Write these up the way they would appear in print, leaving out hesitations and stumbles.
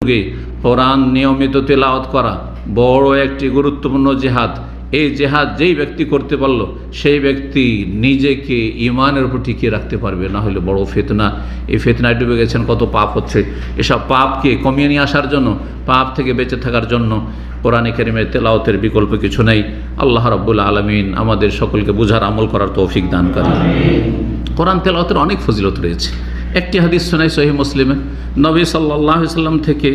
যুগে কোরআন নিয়মিত তেলাওয়াত করা বড় একটি গুরুত্বপূর্ণ জিহাদ। এই জিহাদ যেই ব্যক্তি করতে পারলো সেই ব্যক্তি নিজেকে ঈমানের উপর টিকিয়ে রাখতে পারবে, না হলে বড় ফিতনা। এই ফিতনায় ডুবে গেছেন, কত পাপ হচ্ছে। এসব পাপকে কমিয়ে নিয়ে আসার জন্য, পাপ থেকে বেঁচে থাকার জন্য কোরআনে কারীমের তেলাওয়াতের বিকল্প কিছু নেই। আল্লাহ রাব্বুল আলামিন আমাদের সকলকে বুঝার আমল করার তৌফিক দান করেন। কোরআন তেলাওয়াতের অনেক ফজিলত রয়েছে। একটি হাদিস শোনাই সহিহ মুসলিমে, নবী সাল্লাল্লাহু আলাইহি সাল্লাম থেকে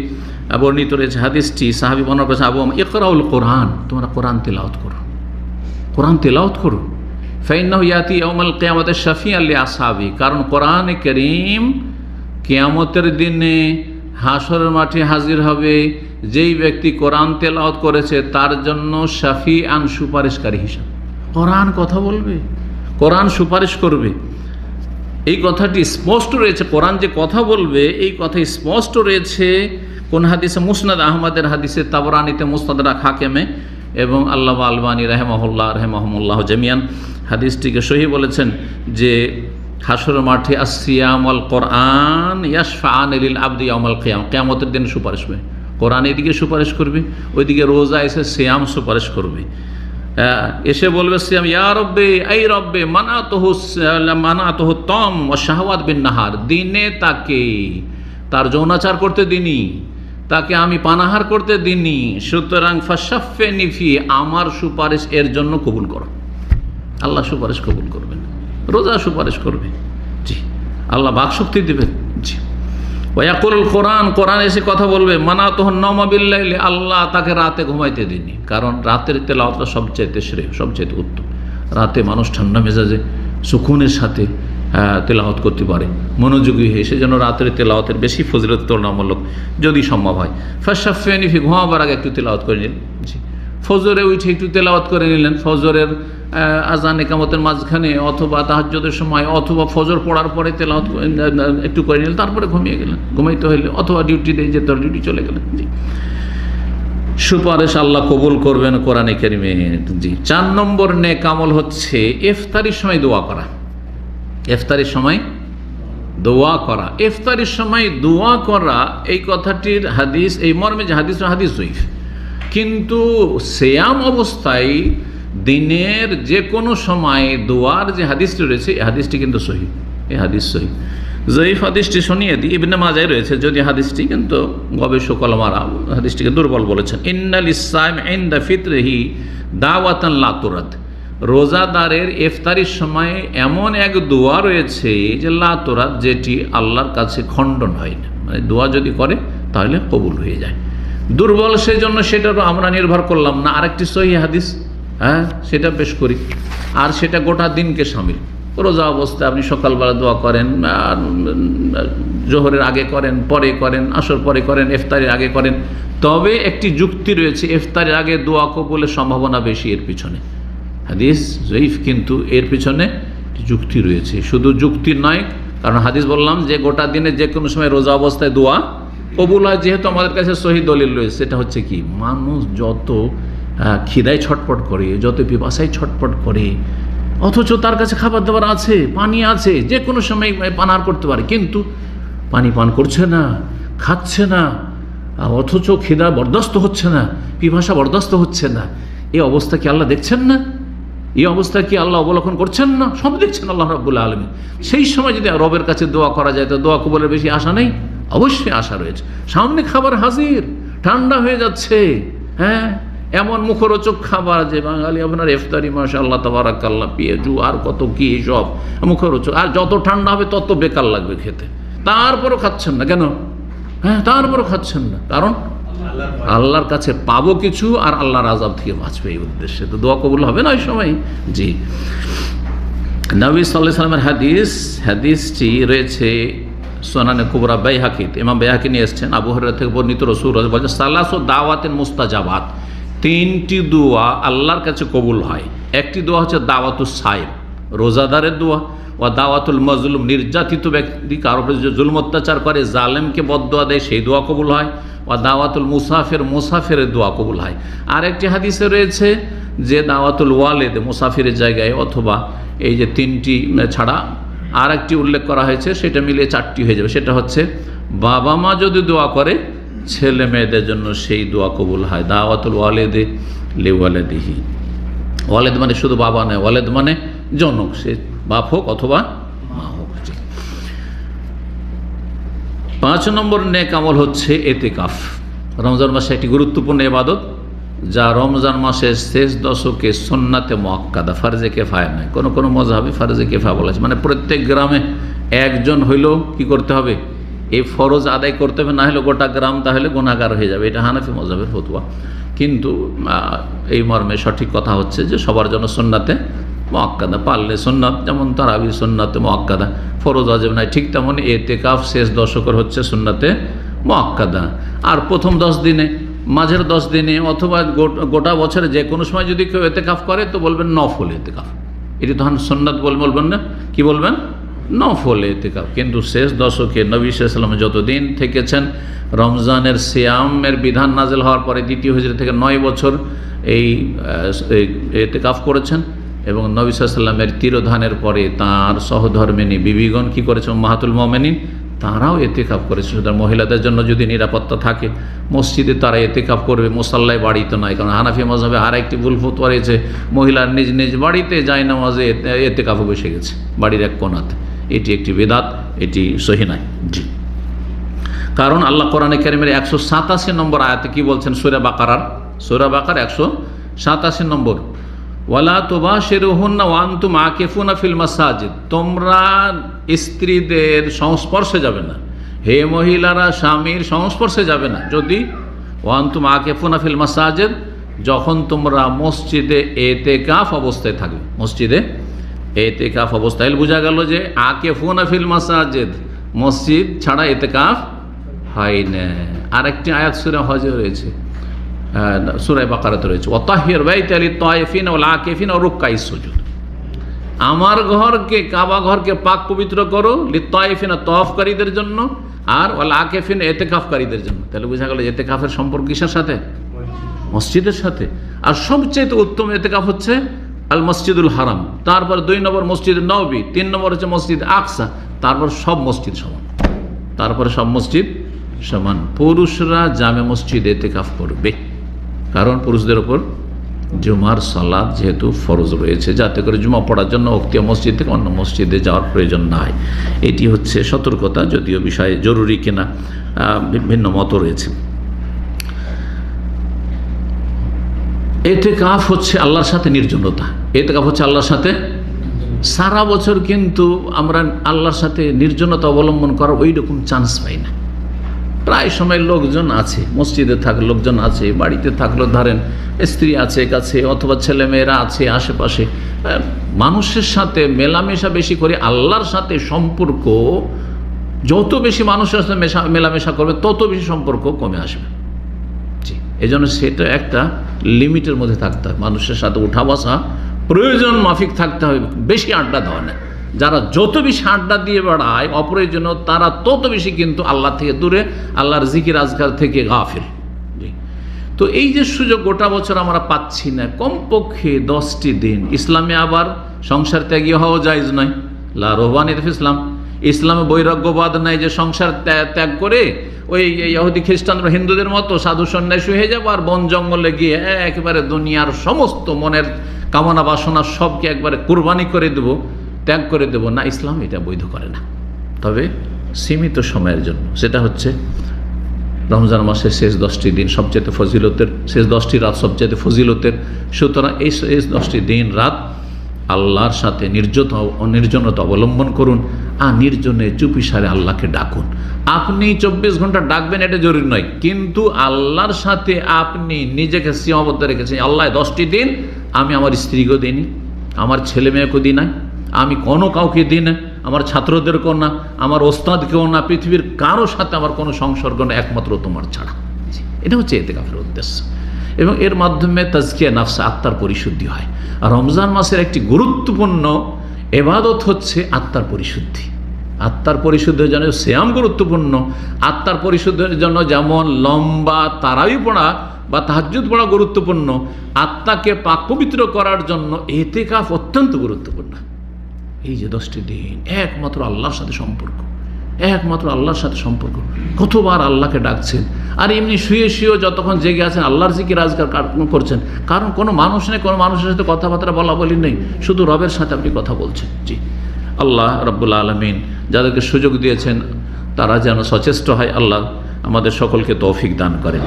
বর্ণিত রয়েছে। হাদিসটি সাহাবী বর্ণনা করেছেন, আবু ইকরাউল কোরআন, তোমরা কোরআন তেলাওয়াত করো, কোরআন তেলাওয়াত করো। ফাইন্নাহু ইয়াতি ইয়াউমাল কিয়ামাতি শাফিআন লিআসহাবি, কারণ কোরআনে কারীম কিয়ামতের দিনে হাশরের মাঠে হাজির হবে যেই ব্যক্তি কোরআন তেলাওয়াত করেছে তার জন্য শাফিআন, সুপারিশকারী হিসাবে। কোরআন কথা বলবে, কোরআন সুপারিশ করবে, এই কথাটি স্পষ্ট রয়েছে। কোরআন যে কথা বলবে এই কথা স্পষ্ট রয়েছে কোন হাদিসে? মুসনাদ আহমদের হাদিসে, তাবরানীতে, মুস্তাদরাক হাকিমে এবং আল্লামা আলবানী রাহিমাহুল্লাহ জামিয়ান হাদিসটিকে সহিহ বলেছেন যে হাশরের মাঠে আসসিয়াম ওয়াল কোরআন ইয়াশফাআন লিল আবদি ইয়াউমাল কিয়ামা, কিয়ামতের দিন সুপারিশ হবে। কোরআন এদিকে সুপারিশ করবে, ওইদিকে রোজা এসে সিয়াম সুপারিশ করবে। এসে বলবে সিয়াম, ইয়া রব্বে, এই রব্বে, মানাতুহু তম ওয়া শাহওয়াত বিন নাহার, দিনে তাকে তার যৌনাচার করতে দিনি, তাকে আমি পানাহার করতে দিনি, সুতরাং ফাশাফফিনি ফি, আমার সুপারিশ এর জন্য কবুল করো। আল্লাহ সুপারিশ কবুল করবেন, রোজা সুপারিশ করবে, জি, আল্লাহ বাকশক্তি দেবেন, জি। ওয়াকুলুল কোরআন, কোরআন এসে কথা বলবে, মানাতুহুন নওমা বিল্লাইলি, আল্লাহ তাকে রাতে ঘুমাইতে দিনি, কারণ রাতের তেলাওয়াতটা সবচাইতে শ্রেয়, সবচাইতে উত্তম। রাতে মানুষ ঠান্ডা মেজাজে সুকুনের সাথে তেলাওয়াত করতে পারে, মনোযোগী হয়ে, সেজন্য রাতের তেলাওয়াতের বেশি ফজিলত তুলনামূলক যদি সম্ভব হয়। ফাশাফিনি ফি, ঘুমাবার আগে একটু তেলাওয়াত করে নিলেন, জি। ফজরে উঠে একটু তেলাওয়াত করে নিলেন, ফজরের আজান ইকামতের মাঝখানে অথবা তাহাজ্জুদের সময় অথবা ফজর পড়ার পরে তেলাওয়াত একটু করে নিলেন, তারপরে ঘুমিয়ে গেলেন, ঘুমাইতে হইলে, অথবা ডিউটিতে যেতে হলে ডিউটি চলে গেলেন, জি। সুপারিশ আল্লাহ কবুল করবেন কোরআনে কারীমে, জি। 4 নম্বর নেক আমল হচ্ছে ইফতারির সময় দোয়া করা। ইফতারির সময় দোয়া করা, ইফতারির সময় দোয়া করা, এই কথাটির হাদিস, এই মর্মে যে হাদিস জয়ীফ, কিন্তু সিয়াম অবস্থায় দিনের যে কোনো সময় দোয়ার যে হাদিসটি রয়েছে এই হাদিসটি কিন্তু সহিহ, এই হাদিস সহিহ। জয়ীফ হাদিসটি শুনিয়ে দিই, ইবনে মাজায় রয়েছে যদি হাদিসটি, কিন্তু গবেষক ওলামারা হাদিসটিকে দুর্বল বলেছেন। ইন্নাল ইসসাইম ইনদা ফিতরিহি দাওয়াতান লা তুরাদ, রোজাদারের ইফতারির সময় এমন এক দোয়া রয়েছে যে লা তুরাদ, যেটি আল্লাহর কাছে খণ্ডন হয় না, মানে দোয়া যদি করে তাহলে কবুল হয়ে যায়। দুর্বল, সেই জন্য সেটারও আমরা নির্ভর করলাম না, আরেকটি সহিহ হাদিস, সেটা পেশ করি, আর সেটা গোটা দিনকে শামিল। রোজা অবস্থায় আপনি সকালবেলা দোয়া করেন, জোহরের আগে করেন, পরে করেন, আসর পরে করেন, ইফতারের আগে করেন, তবে একটি যুক্তি রয়েছে, ইফতারের আগে দোয়া কবুলের সম্ভাবনা বেশি এর পিছনে। হাদিস জয়ীফ, কিন্তু এর পিছনে যুক্তি রয়েছে, শুধু যুক্তি নয়, কারণ হাদিস বললাম যে গোটা দিনে যে কোনো সময় রোজা অবস্থায় দোয়া কবুল হয়। যেহেতু আমাদের কাছে সহিহ দলিল রয়েছে, সেটা হচ্ছে কি, মানুষ যত খিদায় ছটপট করে, যত পিপাসায় ছটপট করে, অথচ তার কাছে খাবার দাবার আছে, পানি আছে, যে কোনো সময় পানাহার করতে পারে, কিন্তু পানি পান করছে না, খাচ্ছে না, অথচ খিদা বরদাস্ত হচ্ছে না, পিপাসা বরদাস্ত হচ্ছে না। এই অবস্থা কি আল্লাহ দেখছেন না? এই অবস্থা কি আল্লাহ অবলোকন করছেন না? সব দেখছেন আল্লাহ রাব্বুল আলামিন। সেই সময় যদি রবের কাছে দোয়া করা যায় তো দোয়া কবুলের বেশি আশা নেই? অবশ্যই আশা রয়েছে। সামনে খাবার হাজির, ঠান্ডা হয়ে যাচ্ছে, এমন মুখরোচক খাবার যে বাঙালি আপনার ইফতারি মাশাআল্লাহ তাবারাকাল্লাহ, পেঁয়াজু আর কত কি সব মুখরোচক, আর যত ঠান্ডা হবে তত বেকার লাগবে খেতে, তারপরও খাচ্ছেন না কেন? তারপরও খাচ্ছেন না, কারণ আল্লাহর কাছে পাবো কিছু, আর আল্লাহর আযাব থেকে বাঁচবে, এই উদ্দেশ্যে তো দোয়া কবুল হবে না ওই সময়, জি। নবী সাল্লাল্লাহু আলাইহি ওয়াসাল্লামের হাদিসটি রয়েছে সুনানে কুবরা বাইহাকিতে, ইমাম বাইহাকি নিয়ে এসেছেন, আবু হুরায়রা থেকে বর্ণিত, রাসূলুল্লাহ বলেছেন, সালাসু দাওয়াতিন মুস্তাজাবাত, 3টি দোয়া আল্লাহর কাছে কবুল হয়। একটি দোয়া হচ্ছে দাওয়াতুস সাইম, রোজাদারের দোয়া, ও দাওয়াতুল মাজলুম, নির্যাতিত ব্যক্তি, কারো উপরে যে জুলম অত্যাচার করে, জালেমকে বদদোয়া দেয়, সেই দোয়া কবুল হয়। ও দাওয়াতুল মুসাফিরের দোয়া কবুল হয়। আর একটি হাদিসে রয়েছে যে দাওয়াতুল ওয়ালেদ, মুসাফিরের জায়গায়, অথবা এই যে 3টি ছাড়া আর একটি উল্লেখ করা হয়েছে, সেটা মিলিয়ে 4টি হয়ে যাবে। সেটা হচ্ছে বাবা মা যদি দোয়া করে ছেলে মেয়েদের জন্য সেই দোয়া কবুল হয়। দাওয়াতুল ওয়ালিদে লিওয়ালিদিহি, ওয়ালিদ মানে শুধু বাবা নয়, ওয়ালিদ মানে জনক, সে বাপ হোক অথবা মা হোক। 5 নম্বর নেক আমল হচ্ছে এতেকাফ। রমজান মাসে একটি গুরুত্বপূর্ণ ইবাদত, যা রমজান মাসের শেষ দশকে সুন্নাতে মুআক্কাদা, ফারজে কিফায়া নয়। কোনো মাযহাবে ফারজে কিফায়া বলা আছে, মানে প্রত্যেক গ্রামে একজন হইলেও কি করতে হবে, এই ফরজ আদায় করতে হবে, না হলে গোটা গ্রাম তাহলে গুনাহগার হয়ে যাবে। এটা হানাফি মাযহাবের ফতোয়া। কিন্তু এই মর্মে সঠিক কথা হচ্ছে যে সবার জন্য সুন্নাতে মুআক্কাদা, পারলে সুন্নাত, যেমন তারাবি সুন্নাতে মুআক্কাদা, ফরজ ওয়াজিব নাই। ঠিক তেমন এতেকাফ শেষ দশকের হচ্ছে সুন্নাতে মুআক্কাদা। আর প্রথম 10 দিনে, মাঝের 10 দিনে, অথবা গোটা বছরে যে কোনো সময় যদি কেউ এতেকাফ করে তো বলবেন নফল এতেকাফ। এটি তখন সুন্নাত বলবেন না, কি বলবেন, নফল এতেকাফ। কিন্তু শেষ দশকে নবী সাল্লাল্লাহু আলাইহি ওয়াসাল্লাম যতদিন থেকেছেন, রমজানের সিয়ামের বিধান নাযিল হওয়ার পরে দ্বিতীয় হিজরি থেকে 9 বছর এই এতেকাফ করেছেন। এবং নবী সাল্লাল্লাহু আলাইহি ওয়াসাল্লামের তিরোধানের পরে তাঁর সহধর্মিনী বিবিগণ কি করেছেন, উম্মাহাতুল মুমিনিন, তারাও এতেকাফ করেছে। সুতরাং মহিলাদের জন্য যদি নিরাপত্তা থাকে, মসজিদে তারা এতেকাফ করবে, মুসাল্লায় বাড়িতে নয়। কারণ হানাফি মাযহাবে আর একটি ভুল ফতোয়া রয়েছে, মহিলার নিজ নিজ বাড়িতে যায় নামাজে এতেকাফে বসে গেছে বাড়ির এক কোণাতে। এটি একটি বেদাত, এটি সহিহ নয়। জি, কারণ আল্লাহ কোরআনে কারীমের 187 নম্বর আয়াতে কি বলছেন, সূরা বাকারার 187 নম্বর, ওয়ালা তুবাশিরুহুন্না ওয়া আনতুম আকিফুনা ফিল মাসাজিদ, তোমরা স্ত্রীদের সংস্পর্শে যাবে না, হে মহিলারা স্বামীর সংস্পর্শে যাবে না যদি ওয়া আনতুম আকিফুনা ফিল মাসাজিদ, যখন তোমরা মসজিদে এতেকাফ অবস্থায় থাকবে। মসজিদে এতেকাফ অবস্থায় বোঝা গেল যে আকিফুনা ফিল মাসাজিদ, মসজিদ ছাড়া এতেকাফ হয় না। আরেকটি আয়াত সূরা হজে রয়েছে, সূরা বাকারাতে রয়েছে, ওয়াতাহির বাইতা লিত-তায়িফিনা ওয়াল আকিফিনা ওয়া রুক্কাইস সুজুদ, আমার ঘরকে, কাবা ঘরকে পাক পবিত্র করো, লিত-তায়িফিনা তওয়াফকারীদের জন্য, আর ওয়াল আকিফিনা এতেকাফকারীদের জন্য। তাহলে বোঝা গেল এতেকাফের সম্পর্ক কিসের সাথে, মসজিদের সাথে। আর সবচেয়ে উত্তম এতেকাফ হচ্ছে আল মসজিদুল হারাম, তারপর 2 নম্বর মসজিদ নববী, 3 নম্বর হচ্ছে মসজিদ আকসা, তারপর সব মসজিদ সমান, তারপরে সব মসজিদ সমান। পুরুষরা জামে মসজিদে এতেকাফ করবে, কারণ পুরুষদের ওপর জুমার সালাত যেহেতু ফরজ রয়েছে, যাতে করে জুমা পড়ার জন্য উক্ত মসজিদ থেকে অন্য মসজিদে যাওয়ার প্রয়োজন না হয়। এটি হচ্ছে সতর্কতা, যদিও বিষয়ে জরুরি কিনা ভিন্ন মত রয়েছে। এতেকাফ হচ্ছে আল্লাহর সাথে নির্জনতা, এতেকাফ হচ্ছে আল্লাহর সাথে। সারা বছর কিন্তু আমরা আল্লাহর সাথে নির্জনতা অবলম্বন করার ওই রকম চান্স পাই না। প্রায় সময় লোকজন আছে, মসজিদে থাকলে লোকজন আছে, বাড়িতে থাকলেও ধরেন স্ত্রী আছে কাছে, অথবা ছেলে মেয়েরা আছে আশেপাশে, মানুষের সাথে মেলামেশা বেশি করে। আল্লাহর সাথে সম্পর্ক যত বেশি মানুষের সাথে মেলামেশা করবে তত বেশি সম্পর্ক কমে আসবে। জি, এই জন্য সেটা একটা লিমিটের মধ্যে থাকতে হবে। মানুষের সাথে উঠা বসা প্রয়োজন মাফিক থাকতে হবে, বেশি আড্ডা দেওয়া না। যারা যত বেশি আড্ডা দিয়ে বেড়ায় অপ্রয়োজনীয়, তারা তত বেশি কিন্তু আল্লাহ থেকে দূরে, আল্লাহর জিকির আজকার থেকে গাফিল। তো এই যে সুযোগ গোটা বছর আমরা পাচ্ছি না, কমপক্ষে 10টি দিন ইসলামে আবার সংসার ত্যাগী হওয়া জায়েজ নয়। লা রহবানিয়াত ফি ইসলাম, ইসলামে বৈরাগ্যবাদ নাই যে সংসার ত্যাগ করে ওই ইহুদি খ্রিস্টানরা হিন্দুদের মতো সাধু সন্ন্যাসী হয়ে যাবো আর বন জঙ্গলে গিয়ে একেবারে দুনিয়ার সমস্ত মনের কামনা বাসনা সবকে একবারে কুরবানি করে দেব, ত্যাগ করে দেব না। ইসলাম এটা বৈধ করে না, তবে সীমিত সময়ের জন্য। সেটা হচ্ছে রমজান মাসের শেষ 10টি দিন সবচেয়ে ফজিলতের, শেষ 10টি রাত সবচেয়ে ফজিলতের। সুতরাং এই শেষ 10টি দিন রাত আল্লাহর সাথে নির্জনতা অবলম্বন করুন, আর নির্জনে চুপিসারে আল্লাহকে ডাকুন। আপনি 24 ঘন্টা ডাকবেন এটা জরুরি নয়, কিন্তু আল্লাহর সাথে আপনি নিজেকে সীমাবদ্ধ রেখেছেন। আল্লাহ 10টি দিন আমি আমার স্ত্রীকেও দিইনি, আমার ছেলে মেয়েকেও দিই না, আমি কোনো কাউকে দিই না, আমার ছাত্রদেরকেও না, আমার ওস্তাদকেও না, পৃথিবীর কারো সাথে আমার কোনো সংসর্গ না, একমাত্র তোমার ছাড়া। এটা হচ্ছে ইতিকাফের উদ্দেশ্য। এবং এর মাধ্যমে তাজকিয়া নাফস, আত্মার পরিশুদ্ধি হয়। আর রমজান মাসের একটি গুরুত্বপূর্ণ ইবাদত হচ্ছে আত্মার পরিশুদ্ধি। আত্মার পরিশুদ্ধির জন্য সিয়াম গুরুত্বপূর্ণ। আত্মার পরিশুদ্ধির জন্য যেমন লম্বা তারাবি পড়া বা তাহাজ্জুদ পড়া গুরুত্বপূর্ণ, আত্মাকে পাক পবিত্র করার জন্য ইতিকাফ অত্যন্ত গুরুত্বপূর্ণ। এই যে 10টি দিন একমাত্র আল্লাহর সাথে সম্পর্ক, একমাত্র আল্লাহর সাথে সম্পর্ক। কতবার আল্লাহকে ডাকছেন, আর এমনি শুয়ে শুয়েও যতক্ষণ জেগে আছেন আল্লাহর জিকির আজকার করছেন। কারণ কোনো মানুষ নেই, কোনো মানুষের সাথে কথাবার্তা বলা বলি নেই, শুধু রবের সাথে আপনি কথা বলছেন। জি, আল্লাহ রাব্বুল আলামিন যাদেরকে সুযোগ দিয়েছেন তারা যেন সচেষ্ট হয়। আল্লাহ আমাদের সকলকে তৌফিক দান করেন।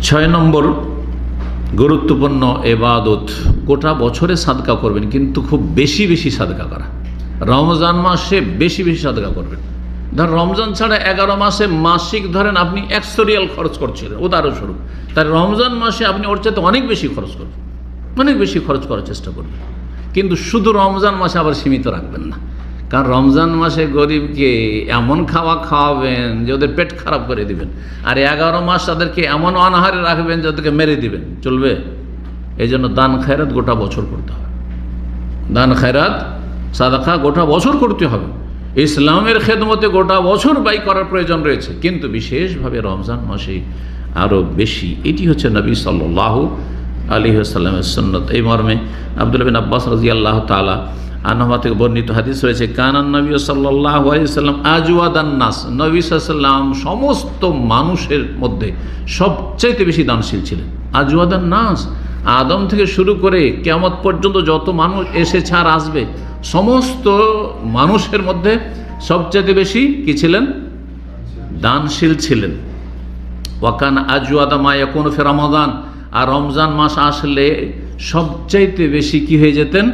6 নম্বর গুরুত্বপূর্ণ ইবাদত, গোটা বছরে সাদকা করবেন, কিন্তু খুব বেশি বেশি সাদকা করা। রমজান মাসে বেশি বেশি সাদকা করবেন। ধর রমজান ছাড়া 11 মাসে মাসিক ধরেন আপনি 100 রিয়াল খরচ করছিলেন উদাহরণস্বরূপ, তাই রমজান মাসে আপনি ওর চাইতে অনেক বেশি খরচ করবেন, অনেক বেশি খরচ করার চেষ্টা করবেন। কিন্তু শুধু রমজান মাসে আবার সীমিত রাখবেন না, কারণ রমজান মাসে গরিবকে এমন খাওয়া খাওয়াবেন যে ওদের পেট খারাপ করে দিবেন, আর 11 মাস তাদেরকে এমন অনাহারে রাখবেন যে ওদেরকে মেরে দিবেন। চলবে? এই জন্য দান খায়রাত গোটা বছর করতে হবে। দান খায়রাত সাদাকা গোটা বছর করতে হবে। ইসলামের খেদমতে গোটা বছর ব্যয় করার প্রয়োজন রয়েছে, কিন্তু বিশেষভাবে রমজান মাসে আরও বেশি। এটি হচ্ছে নবী সাল্লাল্লাহু আলাইহি ওয়াসাল্লামের সুন্নত। এই মর্মে আব্দুল্লাহ বিন আব্বাস রাদিয়াল্লাহু তাআলা আনহুমা থেকে বর্ণিত হাদিস রয়েছে, কানান নবী সাল্লাল্লাহু আলাইহি ওয়াসাল্লাম আজওয়াদান নাস, নবী সাল্লাল্লাহু আলাইহি ওয়াসাল্লাম সমস্ত মানুষের মধ্যে সবচাইতে বেশি দানশীল ছিলেন। আজওয়াদান নাস, আদম থেকে শুরু করে কিয়ামত পর্যন্ত যত মানুষ এসেছে আর আসবে সমস্ত মানুষের মধ্যে সবচাইতে বেশি কি ছিলেন? দানশীল ছিলেন। ওয়াকান আজওয়াদা মা ইয়াকুনু ফি রমাদান, আর রমজান মাস আসলে সবচাইতে বেশি কি হয়ে যেতেন?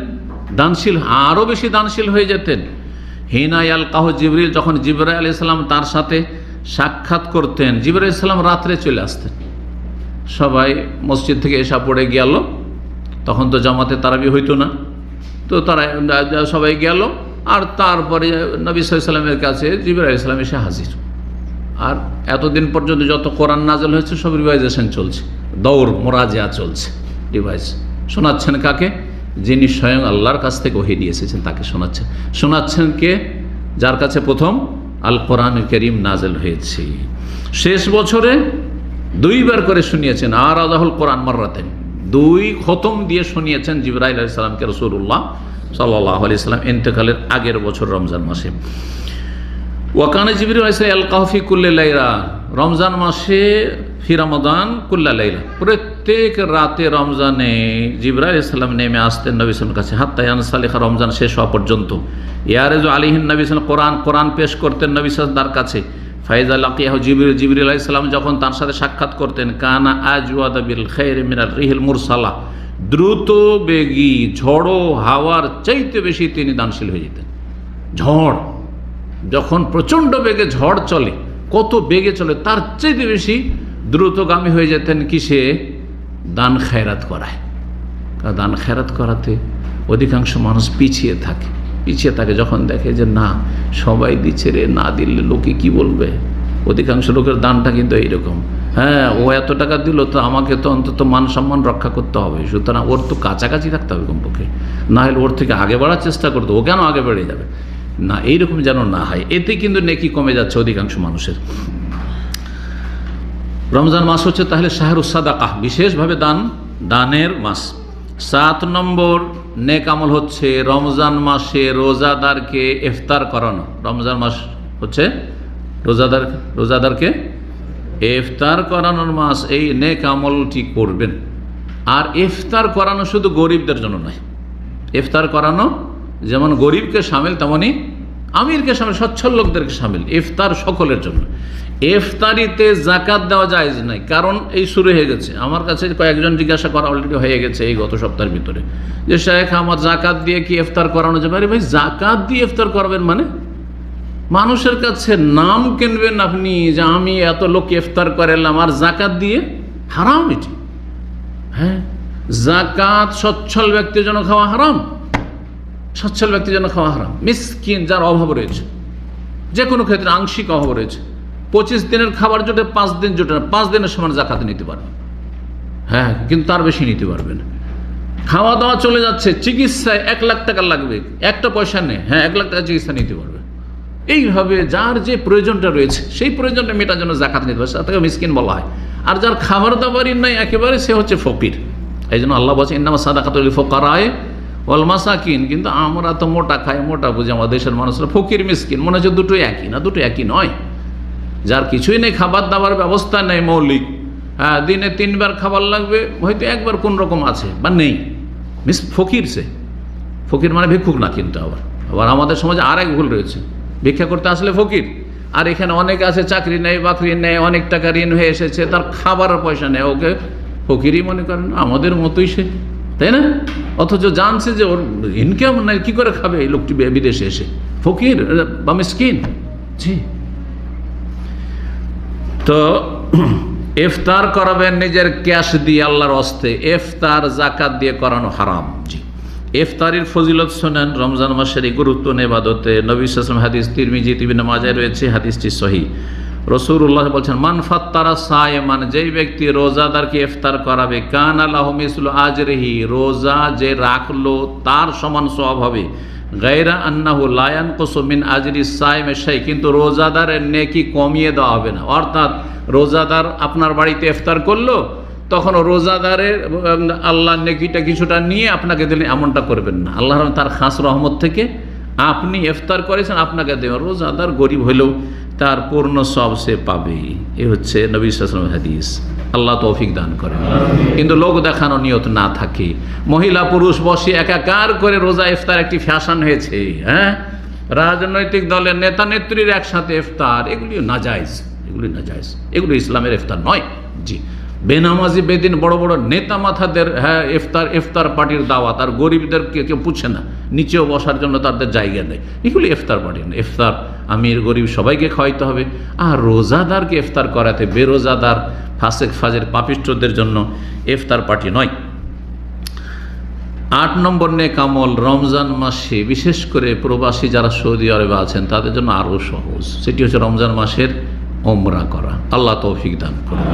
দানশীল, আরও বেশি দানশীল হয়ে যেতেন। হিনা ইয়ালকাহু জিবরিল, যখন জিবরাইল আলাইহিস সালাম তার সাথে সাক্ষাৎ করতেন, জিবরাইল আলাইহিস সালাম রাত্রে চলে আসতেন। সবাই মসজিদ থেকে এসা পড়ে গেল, তখন তো জামাতে তারাবি হইতো না, তো তারা সবাই গেল, আর তারপরে নবী সাল্লাল্লাহু আলাইহি ওয়াসাল্লামের কাছে জিবরাইল আলাইহিস সালাম এসে হাজির। আর এতদিন পর্যন্ত যত কোরআন নাযিল হয়েছে সব রিভাইজেশন চলছে, দৌড় মোরাজা চলছে, রিভাইজ শোনাচ্ছেন কাকে? যিনি স্বয়ং আল্লাহর কাছ থেকে ওহী নিয়ে এসেছেন তাকে শোনাচ্ছেন। শোনাচ্ছেন কে? যার কাছে প্রথম আল কোরআনুল কারীম নাযিল হয়েছে। শেষ বছরে 2 বার করে শুনিয়েছেন, আর আদাহুল কোরআন মাররাতেন, 2 খতম দিয়ে শুনিয়েছেন জিবরাইল আলাইহিস সালামকে রাসূলুল্লাহ সাল্লাল্লাহু আলাইহি ওয়াসাল্লাম ইন্তেকালের আগের বছর রমজান মাসে। ওয়াকানা জিবরিল আলাইহিস সালাম ইয়ালকাহু ফি কুল্লি লাইলা, রমজান মাসে ফি রমাদান কুল্লা লাইলা, প্রত্যেক রাতে রমজানে জিবরাইল আলাইহিস সালাম নেমে আসতেন নবী সাল্লাল্লাহু আলাইহি ওয়াসাল্লাম কাছে, হাত্তা ইয়ানসালিখা, রমজান শেষ হওয়া পর্যন্ত। ইয়ারেজু আলাইহিন নবী সাল্লাল্লাহু আলাইহি ওয়াসাল্লাম, কোরআন পেশ করতেন নবী সাল্লাল্লাহু তার কাছে। ফাইজা লাকিয়াহু জিবরিল, জিবরিল আলাইহিস সালাম যখন তার সাথে সাক্ষাৎ করতেন, কানা আজওয়াদা বিল খাইরি মিনার রিহিল মুরসালা, দ্রুত বেগী ঝড়ো হাওয়ার চাইতে বেশি তিনি দানশীল হয়ে যেতেন। ঝড় যখন প্রচণ্ড বেগে ঝড় চলে, কত বেগে চলে, তার চাইতে বেশি দ্রুতগামী হয়ে যেতেন কিসে? দান খায়রাত করায়। কারণ দান খায়রাত করাতে অধিকাংশ মানুষ পিছিয়ে থাকে, যখন দেখে যে না সবাই দিচ্ছে রে, না দিলে লোকে কি বলবে। অধিকাংশ লোকের দানটা কিন্তু এইরকম, হ্যাঁ ও এত টাকা দিল তো আমাকে তো অন্তত মান সম্মান রক্ষা করতে হবে, সুতরাং ওর তো কাছাকাছি থাকতে হবে কমপক্ষে, না হলে ওর থেকে আগে বাড়ার চেষ্টা করতে, ও কেন আগে বেড়ে যাবে না, এইরকম যেন না হয়। এতে কিন্তু নেকি কমে যাচ্ছে অধিকাংশ মানুষের। রমজান মাস হচ্ছে তাহলে শাহরুস সাদাকাহ, বিশেষভাবে দানের মাস। 7 নম্বর নেক আমল হচ্ছে রমজান মাসে রোজাদারকে ইফতার করানো। রমজান মাস হচ্ছে রোজাদারকে ইফতার করানোর মাস। এই নেক আমলটি করবেন। আর ইফতার করানো শুধু গরিবদের জন্য নয়, ইফতার করানো যেমন গরিবকে সামিল তেমনই আমিরকে সামিল, সচ্ছল লোকদেরকে সামিল। ইফতার সকলের জন্য। ইফতারিতে জাকাত দেওয়া জায়েজ নাই, কারণ এই শুরু হয়ে গেছে। আমার কাছে কয়েকজন জিজ্ঞাসা করা অলরেডি হয়ে গেছে এই গত সপ্তাহের ভিতরে, যে শেখ আমার জাকাত দিয়ে কি ইফতার করানো যাবে? আরে ভাই, জাকাত দিয়ে ইফতার করবেন মানে মানুষের কাছে নাম কিনবেন আপনি যে আমি এত লোককে ইফতার করালাম, আর জাকাত দিয়ে? হারাম এটি। হ্যাঁ, জাকাত সচ্ছল ব্যক্তির জন্য খাওয়া হারাম, সচ্ছল ব্যক্তির জন্য খাওয়া হারাম। মিসকিন, যার অভাব রয়েছে, যে কোনো ক্ষেত্রে আংশিক অভাব রয়েছে, 25 দিনের খাবার জোটে 5 দিন জোটে না, 5 দিনের সমান জাকাত নিতে পারবেন, হ্যাঁ, কিন্তু তার বেশি নিতে পারবেন। খাওয়া দাওয়া চলে যাচ্ছে, চিকিৎসায় 1 লাখ টাকা লাগবে, একটা পয়সা নেই, হ্যাঁ 1 লাখ টাকা চিকিৎসা নিতে পারবে। এইভাবে যার যে প্রয়োজনটা রয়েছে সেই প্রয়োজনটা মেটার জন্য জাকাত নিতে পারবে, তাকে মিসকিন বলা হয়। আর যার খাবার দাবারই নাই একেবারে, সে হচ্ছে ফকির। এই জন্য আল্লাহ বলছে ইন্নামা সাদাকাতুল লিল ফুকারায়ে ওয়াল মাসাকিন, কিন্তু আমরা তো মোটা খাই, মোটা বুঝি আমাদের দেশের মানুষরা, ফকির মিসকিন মনে হচ্ছে দুটোই একই, না দুটো একই নয়। যার কিছুই নেই, খাবার দাবার ব্যবস্থা নেই মৌলিক, হ্যাঁ দিনে 3 বার খাবার লাগবে, হয়তো একবার কোন রকম আছে বা নেই, ফকির। সে ফকির মানে ভিক্ষুক না, কিন্তু আবার আমাদের সমাজে আর এক ভুল রয়েছে, ভিক্ষা করতে আসলে ফকির। আর এখানে অনেক আছে চাকরি নেই, বাকরি নেই, অনেক টাকা ঋণ হয়ে এসেছে, তার খাবারের পয়সা নেই, ওকে ফকিরই মনে করেন, আমাদের মতোই সে, তাই না? অথচ জানছে যে ওর ইনকাম নাই, কী করে খাবে এই লোকটি বিদেশে এসে, ফকির বা মিসকিন। জি, তো ইফতার করাবেন নিজের ক্যাশ দিয়ে আল্লাহর হস্তে, ইফতার যাকাত দিয়ে করানো হারাম। জি, ইফতারির ফজিলত শোনেন, রমজান মাসের এই গুরুত্ব ইবাদতে নবী সাল্লাল্লাহু আলাইহি ওয়াসাল্লাম হাদিস তিরমিজি ইবনে মাজায় রয়েছে, হাদিসটি সহিহ। রাসূলুল্লাহ বলছেন, মান ফাত্তারা সায়মান, যেই ব্যক্তি রোজাদারকে ইফতার করাবে, কানা লাহু মিসলু আজরিহি, রোজা যে রাখলো তার সমান সওয়াব হবে, গায়রা আন্নাহু লা ইয়ানকুসু মিন আজরি সায়মি শাই, কিন্তু রোজাদারের নেকি কমিয়ে দেওয়া হবে না। অর্থাৎ রোজাদার আপনার বাড়িতে ইফতার করলো, তখন রোজাদারের আল্লাহ নেকিটা কিছুটা নিয়ে আপনাকে দিলেন, এমনটা করবেন না। আল্লাহ তার খাস রহমত থেকে আপনি ইফতার করেছেন, আপনাকে দেবেন। রোজাদার গরিব হলেও তার পূর্ণ সব সে পাবে। এ হচ্ছে নবী সাল্লাল্লাহু আলাইহি ওয়াসাল্লামের হাদিস। আল্লাহ তৌফিক দান করেন। কিন্তু লোক দেখানো নিয়ত না থাকে, মহিলা পুরুষ বসে একাকার করে রোজা ইফতার একটি ফ্যাশন হয়েছে। হ্যাঁ, রাজনৈতিক দলের নেতা নেত্রীর একসাথে ইফতার, এগুলি নাজায়েজ, এগুলি ইসলামের ইফতার নয়। জি, বেনামাজি বেদিন বড় বড় নেতা মাথাদের হ্যাঁ ইফতার পার্টির দাওয়াত, আর গরিবদেরকে কেউ পুছে না, নিচেও বসার জন্য তাদের জায়গা নেই, এগুলি ইফতার পার্টি না। ইফতার আমির গরিব সবাইকে খাওয়াইতে হবে। আর রোজাদারকে ইফতার করাতে, বেরোজাদার ফাসেক ফাজের পাপিষ্ঠদের জন্য ইফতার পার্টি নয়। 8 নম্বর নেক আমল, রমজান মাসে বিশেষ করে প্রবাসী যারা সৌদি আরবে আছেন তাদের জন্য আরও সহজ, সেটি হচ্ছে রমজান মাসের ওমরা করা। আল্লাহ তৌফিক দান করেন।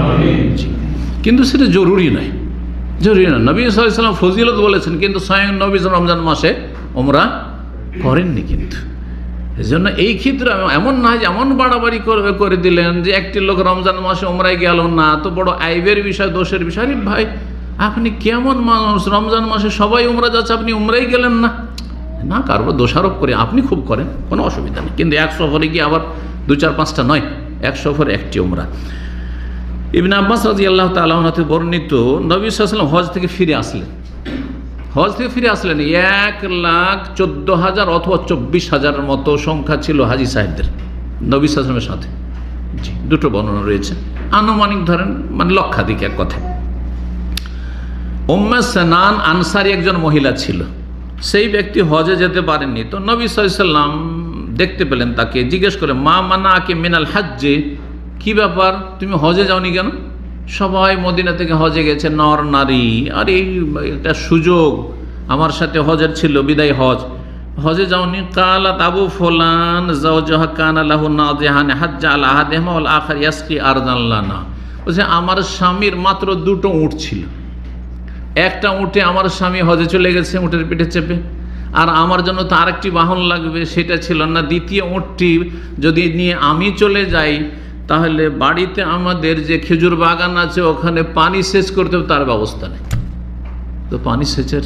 কিন্তু সেটা জরুরি নয়, নবী সাল্লাল্লাহু আলাইহি ওয়াসাল্লাম ফজিলত বলেছেন, কিন্তু স্বয়ং নবী রমজান মাসে ওমরা করেননি। কিন্তু এজন্য এই ক্ষেত্রে এমন নয় যে এমন বাড়াবাড়ি করে দিলেন যে একটি লোক রমজান মাসে ওমরায় গেল না, তো বড় আইবের বিষয়, দোষের বিষয়। আরে ভাই, আপনি কেমন মানুষ, রমজান মাসে সবাই উমরা যাচ্ছে, আপনি উমরাই গেলেন না? না, কারো দোষারোপ করে, আপনি খুব করেন, কোনো অসুবিধা নেই। কিন্তু 1 সফরে গিয়ে আবার 2, 4, 5টা নয়, 1 সফরে একটি উমরা। ইবনে আব্বাস রাদিয়াল্লাহু তাআলা আনহু থেকে বর্ণিত, নবী সাল্লাল্লাহু আলাইহি ওয়াসাল্লাম হজ থেকে ফিরে আসলেন 1,14,000 অথবা 24,000 মতো সংখ্যা ছিল হাজি সাহেবদের নবী সাল্লাল্লাহু আলাইহি ওয়াসাল্লামের সাথে। জি, দুটো বর্ণনা রয়েছে, আনুমানিক ধরেন মানে লক্ষাধিক এক কথা। উম্মে সানান আনসারী একজন মহিলা ছিল, সেই ব্যক্তি হজে যেতে পারেননি। তো নবী সাল্লাল্লাহু আলাইহি ওয়াসাল্লাম দেখতে পেলেন তাকে, জিজ্ঞেস করে, মা মানাকে মিনাল হজ্জে, কি ব্যাপার, তুমি হজে যাওনি কেন? সবাই মদিনা থেকে হজে গেছে, নর নারী, আর এই একটা সুযোগ আমার সাথে হজের ছিল, বিদায় হজে যাওনি? কালাত আবু ফুলান যাওজাহা কানা লাহু নাযিহান হাজ্জা আলা আহাদিহিমা ওয়াল আখার ইয়াসকি আরদান লানা। বলছে, আমার স্বামীর মাত্র 2টো উট ছিল, একটা উটে আমার স্বামী হজে চলে গেছে উটের পিঠে চেপে, আর আমার জন্য তো আরেকটি বাহন লাগবে, সেটা ছিল না। দ্বিতীয় উটটি যদি নিয়ে আমি চলে যাই, তাহলে বাড়িতে আমাদের যে খেজুর বাগান আছে ওখানে পানি সেচ করতে হবে, তার ব্যবস্থা নেই। তো পানি সেচের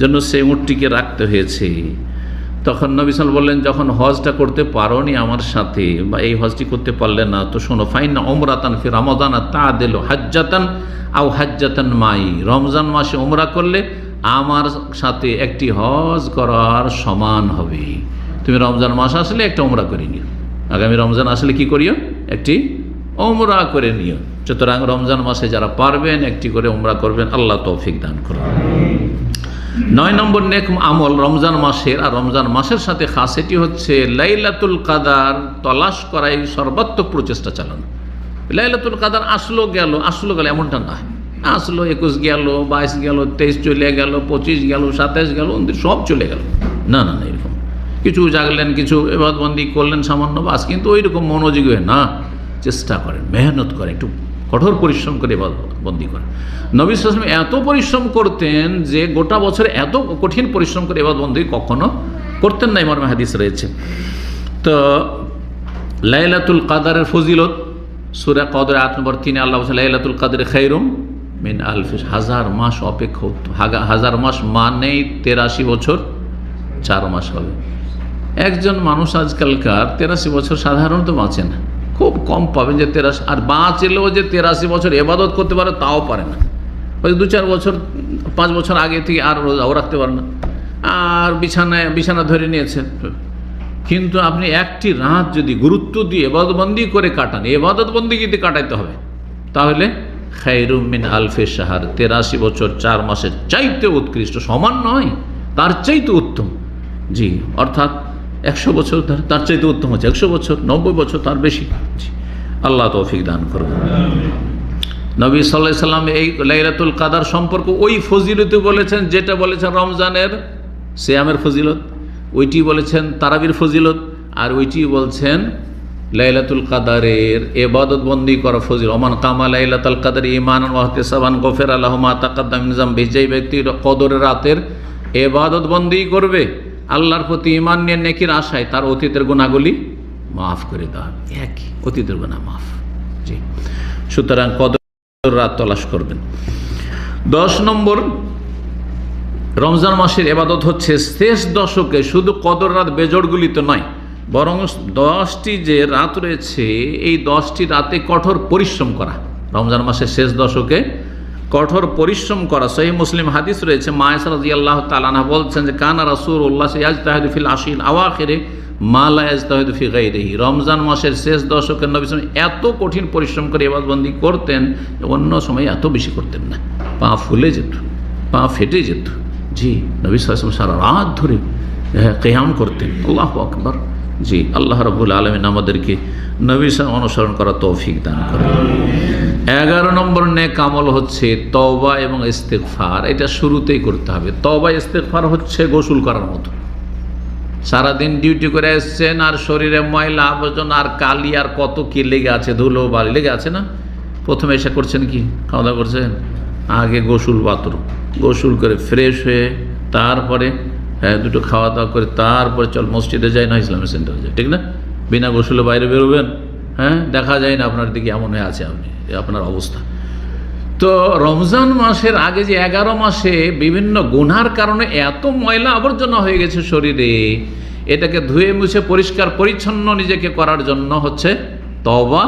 জন্য সেই উটটিকে রাখতে হয়েছে। তখন নবী সাল্লাল্লাহু আলাইহি ওয়াসাল্লাম বললেন, যখন হজটা করতে পারোনি আমার সাথে, বা এই হজটি করতে পারলে না, তো শোনো, ফাইনা উমরাতান ফি রমাদান তা'দিলু হাজ্জাতান আও হাজ্জাতান মাই, রমজান মাসে উমরা করলে আমার সাথে একটি হজ করার সমান হবে। তুমি রমজান মাস আসলে একটা উমরা করে নিও, আগামী রমজান আসলে কি করিও, একটি উমরা করে নিও। সুতরাং রমজান মাসে যারা পারবেন একটি করে উমরা করবেন। আল্লাহ তৌফিক দান করুন। 9 নম্বর নেক আমল রমজান মাসের, আর রমজান মাসের সাথে খাস, এটি হচ্ছে লাইলাতুল কাদার তলাশ করাই সর্বাত্মক প্রচেষ্টা চালানো। লাইলাতুল কাদার আসলো গেল এমনটা না, আসলো 21 গেল, 22 গেল, 23 চলে গেল, 25 গেল, 27 গেল, সব চলে গেল, না, এরকম কিছু জাগলেন, কিছু ইবাদতবন্দি করলেন সামান্য, বাস, কিন্তু ওই রকম মনোযোগী হয়ে না, চেষ্টা করেন, মেহনত করেন, একটু কঠোর পরিশ্রম করে ইবাদতবন্দি করেন। নবী সাল্লাল্লাহু আলাইহি ওয়াসাল্লাম এত পরিশ্রম করতেন যে গোটা বছরে এত কঠিন পরিশ্রম করে ইবাদতবন্দি কখনো করতেন না, মর্মে হাদিস রয়েছে। তো লাইলাতুল কাদারের ফজিলত, সূরা কদর আয়াত নম্বর 3 আল্লাহ বলেন, লাইলাতুল কাদরে খায়রুম মিন আলফি, 1000 মাস অপেক্ষা উত্তম। 1000 মাস মানেই 83 বছর 4 মাস হবে। একজন মানুষ আজকালকার 83 বছর সাধারণত বাঁচে না, খুব কম পাবেন যে 83, আর বাঁচলেও যে 83 বছর এবাদত করতে পারে তাও পারে না। হয়তো 2-4 বছর 5 বছর আগে থেকে আর রোজাও রাখতে পারে না, আর বিছানা ধরে নিয়েছে। কিন্তু আপনি একটি রাত যদি গুরুত্ব দিয়ে এবাদতবন্দি করে কাটান, এবাদতবন্দিতে কাটাইতে হবে, তাহলে খায়রুম মিন আলফে শাহর, 83 বছর 4 মাসের চাইতে উৎকৃষ্ট, সমান নয়, তার চাইতে উত্তম। জি, অর্থাৎ 100 বছর তার চাইতে উত্তম হচ্ছে 100 বছর, 90 বছর তার বেশি। জি, আল্লাহ তৌফিক দান করুন। নবী সাল্লাল্লাহু আলাইহি সাল্লাম এই লাইলাতুল কাদার সম্পর্ক ওই ফজিলতে বলেছেন যেটা বলেছেন রমজানের সিয়ামের ফজিলত, ওইটি বলেছেন তারাবির ফজিলত, আর ওইটি বলছেন লাইলাতুল কাদারের ইবাদত বন্দি করা ফজিলত। ওমান কামা লাইলাতুল কাদর ঈমানান ওয়া ইহতিসাবান গফিরা লাহু মা তাকাদ্দাম মিন যামবি, যেই ব্যক্তি কদরের রাতের ইবাদত বন্দি করবে আল্লাহর প্রতি ঈমান নিয়ে নেকির আশায়, তার অতীতের গুনাহগুলি মাফ করে দেওয়া, একই অতীতের গুনাহ মাফ। জি, সুতরাং কদর রাত তলাশ করবেন। 10 নম্বর, রমজান মাসের ইবাদত হচ্ছে শেষ দশকে শুধু কদর রাত বেজোড়গুলিতে নয়, বরং 10টি যে রাত রয়েছে এই 10টি রাতে কঠোর পরিশ্রম করা। রমজান মাসের শেষ দশকে কঠোর পরিশ্রম করা। সহিহ মুসলিম হাদিস রয়েছে, মা আয়েশা রাদিয়াল্লাহু তাআলা আনহা বলছেন যে কানা রাসূলুল্লাহ ইয়াজতাহিদু ফিল আশিল আওয়াখিরে মা লা ইয়াজতাহিদু ফি গায়রিহি। রমজান মাসের শেষ দশকে নবী সাল্লাল্লাহু আলাইহি ওয়াসাল্লাম এত কঠিন পরিশ্রম করে ইবাদতবন্দি করতেন, অন্য সময় এত বেশি করতেন না। পা ফুলে যেত, পা ফেটে যেত। জি, নবী সাল্লাল্লাহু আলাইহি ওয়াসাল্লাম সারা রাত ধরে কিয়াম করতেন। আল্লাহু আকবার। জি, আল্লাহ রাব্বুল আলামিন আমাদেরকে নবী সাল্লাল্লাহু অনুসরণ করার তৌফিক দান করেন। 11 নম্বর নেক আমল হচ্ছে তওবা এবং ইস্তেগফার। এটা শুরুতেই করতে হবে। তওবা ইস্তেগফার হচ্ছে গোসল করার মতো। সারাদিন ডিউটি করে এসছেন আর শরীরে ময়লা আবর্জনা আর কালি আর কত কি লেগে আছে, ধুলো বালি লেগে আছে না। প্রথমে এসে করছেন কি, খাওয়া দাওয়া করছেন, আগে গোসল বাথরুম, গোসল করে ফ্রেশ হয়ে তারপরে দুটো খাওয়া দাওয়া করে তারপরে চল মসজিদে যাই না ইসলামিক সেন্টারে যাই, ঠিক না? বিনা গোসলে বাইরে বেরোবেন, দেখা যায় না আপনার দিকে এমন হয়ে আছে আপনি, আপনার অবস্থা। তো রমজান মাসের আগে যে 11 মাসে বিভিন্ন গুনার কারণে এত ময়লা আবর্জনা হয়ে গেছে শরীরে, এটাকে ধুয়ে মুছে পরিষ্কার পরিচ্ছন্ন নিজেকে করার জন্য হচ্ছে তওবা,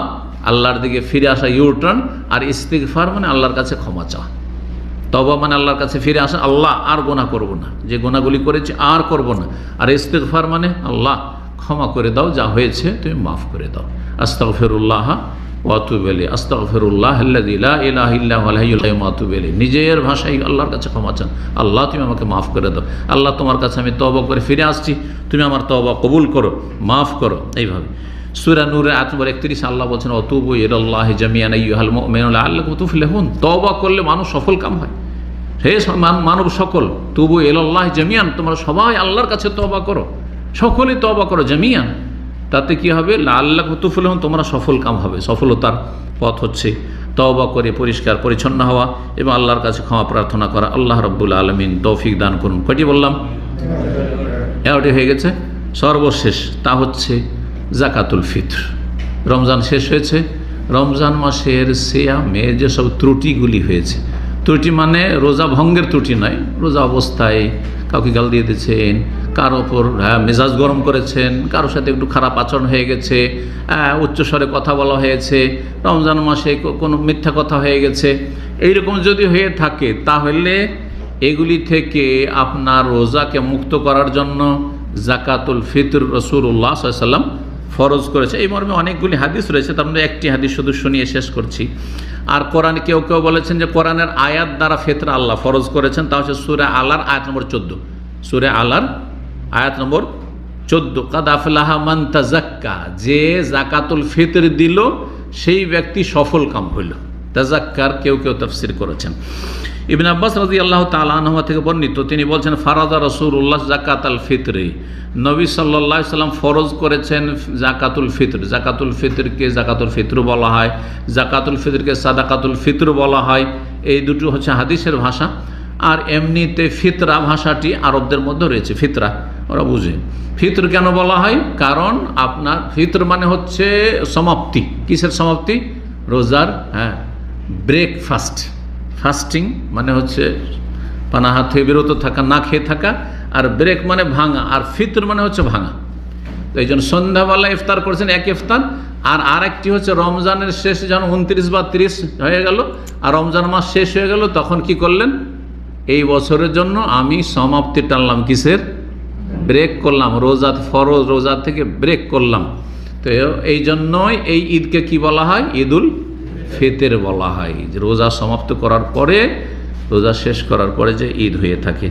আল্লাহর দিকে ফিরে আসা, ইউটার্ন। আর ইস্তিগফার মানে আল্লাহর কাছে ক্ষমা চাওয়া। তওবা মানে আল্লাহর কাছে ফিরে আসা, আল্লাহ আর গুনাহ করব না, যে গুনাহগুলি করেছি আর করব না। আর ইস্তিগফার মানে আল্লাহ ক্ষমা করে দাও, যা হয়েছে তুমি মাফ করে দাও। আস্তাগফিরুল্লাহ ওয়া আতুবু ইলাইহি, আস্তাগফিরুল্লাহ আল্লাযী লা ইলাহা ইল্লা হুয়াল হাইয়ুল কাইয়্যুম ওয়া আতুবু ইলাইহি। নিজের ভাষায় আল্লাহর কাছে ক্ষমা চান, আল্লাহ তুমি আমাকে মাফ করে দাও, আল্লাহ তোমার কাছে আমি তওবা করে ফিরে আসছি, তুমি আমার তওবা কবুল করো, মাফ করো। এইভাবে সূরা নূরের আয়াত নম্বর 31 আল্লাহ বলছেন ওয়াতুবু ইলাল্লাহি জামিআন আইয়ুহাল মুমিনুনা লাআল্লাকুম তুফলিহুন। তওবা করলে মানুষ সফল কাম হয়। হে মানব সকল, তুবু ইলাল্লাহি জামিআন, তোমরা সবাই আল্লাহর কাছে তওবা করো, সকলেই তওবা করো জামিআন। তাতে কি হবে? লাআল্লাকুম তুফলিহুন, তোমরা সফল কাম হবে। সফলতার পথ হচ্ছে তওবা করে পরিষ্কার পরিচ্ছন্ন হওয়া এবং আল্লাহর কাছে ক্ষমা প্রার্থনা করা। আল্লাহ রাব্বুল আলামিন তৌফিক দান করুন। কয়টি বললাম? 11টি হয়ে গেছে। সর্বশেষ তা হচ্ছে জাকাতুল ফিত্র। রমজান শেষ হয়েছে, রমজান মাসের সিয়ামে যেসব ত্রুটিগুলি হয়েছে, ত্রুটি মানে রোজা ভঙ্গের ত্রুটি নয়, রোজা অবস্থায় কাউকে গাল দিয়ে দিয়েছেন, কারো ওপর মেজাজ গরম করেছেন, কারোর সাথে একটু খারাপ আচরণ হয়ে গেছে, উচ্চস্বরে কথা বলা হয়েছে, রমজান মাসে কোনো মিথ্যা কথা হয়ে গেছে, এইরকম যদি হয়ে থাকে তাহলে এগুলি থেকে আপনার রোজাকে মুক্ত করার জন্য জাকাতুল ফিতর রাসূলুল্লাহ সাল্লাল্লাহু আলাইহি ওয়াসাল্লাম ফরজ করেছে। এই মর্মে অনেকগুলি হাদিস রয়েছে, তার মধ্যে একটি হাদিস শুধু শুনিয়ে শেষ করছি। আর কোরআন কেউ বলেছেন যে কোরআনের আয়াত দ্বারা ফিতরা আল্লাহ ফরজ করেছেন, তা হচ্ছে সূরা আলার আয়াত নম্বর 14। সূরা আলার আয়াত নম্বর 14, কাদ আফলাহা মান তাযাক্কা, যে জাকাতুল ফিতর দিল সেই ব্যক্তি সফল কাম হইল। তাযাক্কার কেউ তাফসীর করেছেন। ইবনে আব্বাস রাদিয়াল্লাহু তাআলা আনহু থেকে বর্ণিত, তিনি বলছেন ফারাদা রাসূলুল্লাহ যাকাতাল ফিতরি, নবী সাল্লাল্লাহু আলাইহি সাল্লাম ফরজ করেছেন জাকাতুল ফিতর। জাকাতুল ফিতরকে জাকাতুল ফিতর বলা হয়, জাকাতুল ফিতরকে সাদাকাতুল ফিতর বলা হয়। এই দুটো হচ্ছে হাদিসের ভাষা। আর এমনিতে ফিতরা ভাষাটি আরবদের মধ্যে রয়েছে, ফিতরা ওরা বুঝে। ফিতর কেন বলা হয়? কারণ আপনার ফিতর মানে হচ্ছে সমাপ্তি। কিসের সমাপ্তি? রোজার ব্রেকফাস্ট। ফাস্টিং মানে হচ্ছে পানাহার থেকে বিরত থাকা, না খেয়ে থাকা, আর ব্রেক মানে ভাঙা, আর ফিতর মানে হচ্ছে ভাঙা। তো এই জন্য সন্ধ্যাবেলা ইফতার করেছেন এক ইফতার, আর আরেকটি হচ্ছে রমজানের শেষ যখন 29 বা 30 হয়ে গেল আর রমজান মাস শেষ হয়ে গেল, তখন কি করলেন? এই বছরের জন্য আমি সমাপ্তি টানলাম, কিসের? ব্রেক করলাম, রোজা, ফরজ রোজা থেকে ব্রেক করলাম। তো এই জন্যই এই ঈদকে কি বলা হয়? ঈদুল ফিতর বলা হয়। যে রোজা সমাপ্ত করার পরে, রোজা শেষ করার পরে যে ঈদ হয়ে থাকে।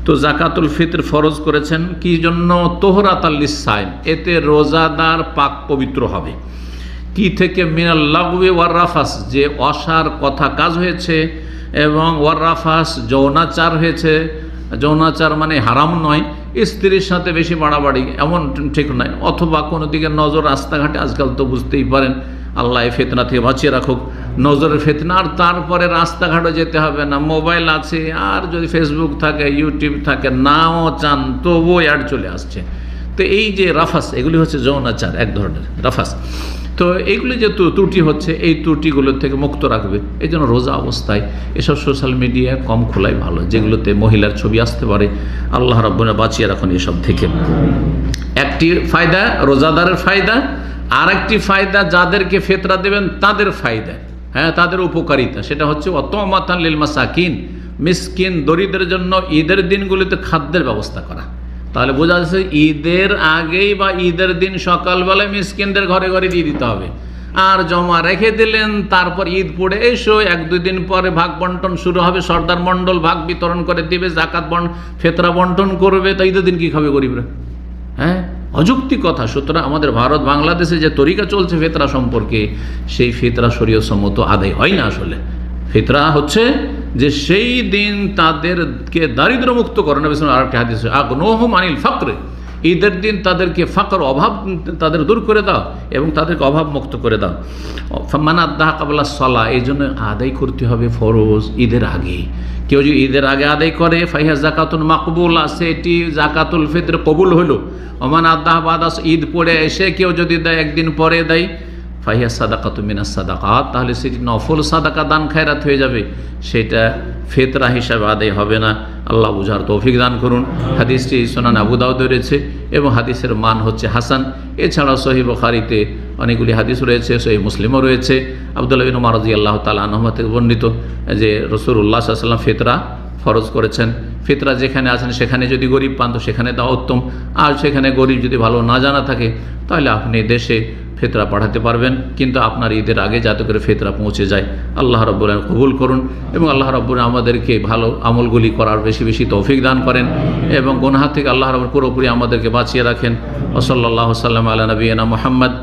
তো জাকাতুল ফিতর ফরজ করেছেন কি জন্য? তোহরাতাল লিসাইম, এতে রোজাদার পাক পবিত্র হবে। কি থেকে? মিনাল লাগওয়ি ওয়ার রাফাস, যে অসার কথা কাজ হয়েছে, এবং ওয়ার রাফাস যৌনাচার হয়েছে। যৌনাচার মানে হারাম নয়, স্ত্রীর সাথে বেশি বাড়াবাড়ি এমন ঠিক নয়, অথবা কোনো দিকে নজর, রাস্তাঘাটে আজকাল তো বুঝতেই পারেন, আল্লাহ এই ফিতনা থেকে বাঁচিয়ে রাখুক, নজরের ফিতনা। আর তারপরে রাস্তাঘাটে যেতে হবে না, মোবাইল আছে, আর যদি ফেসবুক থাকে, ইউটিউব থাকে, নাও চান তবুও অ্যাড চলে আসছে। তো এই যে রাফাস, এগুলি হচ্ছে যৌনাচার, এক ধরনের রাফাস। তো এইগুলি যে ত্রুটি হচ্ছে, এই ত্রুটিগুলোর থেকে মুক্ত রাখবে। এই জন্য রোজা অবস্থায় এসব সোশ্যাল মিডিয়া কম খোলাই ভালো, যেগুলোতে মহিলার ছবি আসতে পারে। আল্লাহ রাব্বুনা বাঁচিয়ে রাখুন এসব থেকে। একটি ফায়দা রোজাদারের ফায়দা, আর একটি ফায়দা যাদেরকে ফিতরা দেবেন তাদের ফায়দা, হ্যাঁ, তাদের উপকারিতা। সেটা হচ্ছে অতমাতান লিল মাসাকিন, মিসকিন দরিদ্রের জন্য ঈদের দিনগুলিতে খাদ্যের ব্যবস্থা করা। তাহলে বোঝা যাচ্ছে ঈদের আগেই বা ঈদের দিন সকালবেলায় মিসকিনদের ঘরে ঘরে দিয়ে দিতে হবে। আর জমা রেখে দিলেন, তারপর ঈদ পড়ে এসো, 1-2 দিন পরে ভাগ বন্টন শুরু হবে, সর্দার মণ্ডল ভাগ বিতরণ করে দিবে, জাকাত ফিতরা বন্টন করবে। তো ঈদের দিন কী খাবে গরিবরা? হ্যাঁ, অযৌক্তিক কথা। সুতরাং আমাদের ভারত বাংলাদেশে যে তরিকা চলছে ফিতরা সম্পর্কে, সেই ফিতরা শরীয়ত সম্মত আদায় হয় না। আসলে ফিতরা হচ্ছে যে সেই দিন তাদেরকে দারিদ্র মুক্ত করে। নবী সাল্লাল্লাহু আলাইহি ওয়াসাল্লাম আরেকটি হাদিস, আগনুহুম আনিল ফাকর, ঈদের দিন তাদেরকে ফাকর, অভাব তাদের দূর করে দাও এবং তাদেরকে অভাব মুক্ত করে দাও। মান আদ্দাহা ক্বাবলা সালাহ, এই জন্য আদায় করতে হবে ফরজ ঈদের আগে। কেউ যদি ঈদের আগে আদায় করে, ফাইহা জাকাতুন মাকবুলা, সেটি জাকাতুল ফিতর কবুল হলো। ওমান আদ্দাহা বাদা, ঈদ পড়ে এসে কেউ যদি দেয়, একদিন পরে দেয়, ফাইহা সাদাকাতু মিনাস সাদাকাত, তাহলে সেটি নফল সাদাকা, দান খায়রাত হয়ে যাবে, সেটা ফিতরা হিসাবে আদায় হবে না। আল্লাহ বুঝার তৌফিক দান করুন। হাদিসটি সুনান আবু দাউদে রয়েছে এবং হাদিসের মান হচ্ছে হাসান। এছাড়াও সহিহ বুখারীতে অনেকগুলি হাদিস রয়েছে, সহিহ মুসলিমও রয়েছে। আব্দুল্লাহ বিন উমর রাদিয়াল্লাহু তাআলা আনহু থেকে বর্ণিত যে রাসূলুল্লাহ সাল্লাল্লাহু আলাইহি ওয়াসাল্লাম ফিতরা ফরজ করেছেন। ফিতরা যেখানে আছেন সেখানে যদি গরিব পান তো সেখানে দেওয়া উত্তম, আর সেখানে গরিব যদি ভালো না জানা থাকে তাহলে আপনি দেশে ফিতরা পাঠাতে পারবেন, কিন্তু আপনার ঈদের আগে যাতে করে ফিতরা পৌঁছে যায়। আল্লাহ রাব্বুল আলামিন কবুল করুন এবং আল্লাহ রাব্বুল আমাদেরকে ভালো আমলগুলি করার বেশি বেশি তৌফিক দান করেন এবং গুনাহ থেকে আল্লাহ রাব্বুল পুরোপুরি আমাদেরকে বাঁচিয়ে রাখেন। ওয়া সাল্লাল্লাহু সাল্লাম আলা নবিয়িনা মুহাম্মদ।